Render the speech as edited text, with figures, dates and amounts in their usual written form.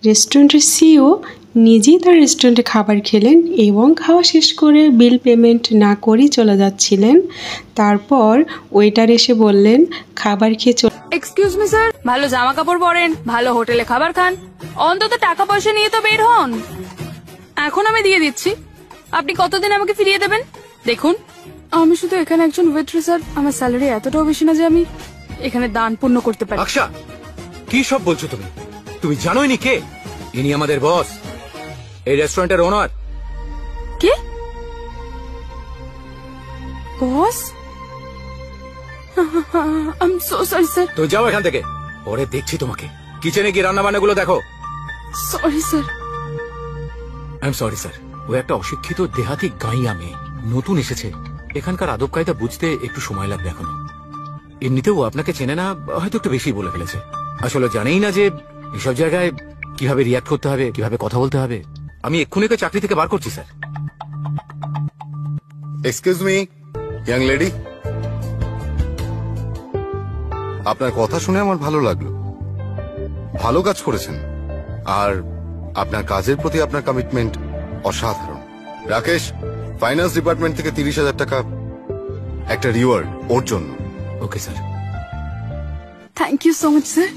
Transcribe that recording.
রেস্টুরেন্টের সিইও নিজেই তার রেস্টুরেন্টে খাবার খেলেন এবং খাওয়া শেষ করে বিল পেমেন্ট না করেই চলে যাচ্ছিলেন। তারপর ওয়েটার এসে বললেন, খাবার খেয়ে এক্সকিউজ মি স্যার, ভালো জামা কাপড় পরেন, ভালো হোটেলে খাবার খান, অন্তত টাকা পয়সা নিয়ে তো বের হন। এখন আমি দিয়ে দিচ্ছি, আপনি কতদিন আমাকে ফিরিয়ে দেবেন? দেখুন, আমি শুধু এখানে একজন ওয়েট্রেস, আর আমার স্যালারি এতটাও বেশি না যে আমি এখানে দান পুণ্য করতে পারি। আকশা, কি সব বলছো তুমি? তুমি জানোই নি কে ইনি? আমাদের বস, এই রেস্টুরেন্টের ওনার। কে boss? I am so sorry sir. তুই যাও এখান থেকে, পরে দেখছি তোমাকে। কিচেনে গিয়ে রান্না বান্না গুলো দেখো। Sorry sir. I am sorry sir. ও একটা অশিক্ষিত দেহাতি গাঁইয়া মেয়ে, নতুন এসেছে, এখানকার আদব কায়দা বুঝতে একটু সময় লাগবে এখনো। এমনিতেও আপনাকে চেনে না, হয়তো একটু বেশি বলে ফেলেছে। আসলে জানেই না যে এসব জায়গায় কিভাবে রিয়াক্ট করতে হবে, কিভাবে কথা বলতে হবে। আমি এক্ষুনি ওকে চাকরি থেকে বার করছি sir. Excuse me young lady, আপনার কথা শুনে আমার ভালো লাগলো। ভালো কাজ করেছেন, আর আপনার কাজের প্রতি আপনার কমিটমেন্ট অসাধারণ। রাকেশ, ফাইন্যান্স ডিপার্টমেন্ট থেকে 30,000 টাকা একটা রিওয়ার্ড ওর জন্য। Okay sir. Thank you so much sir.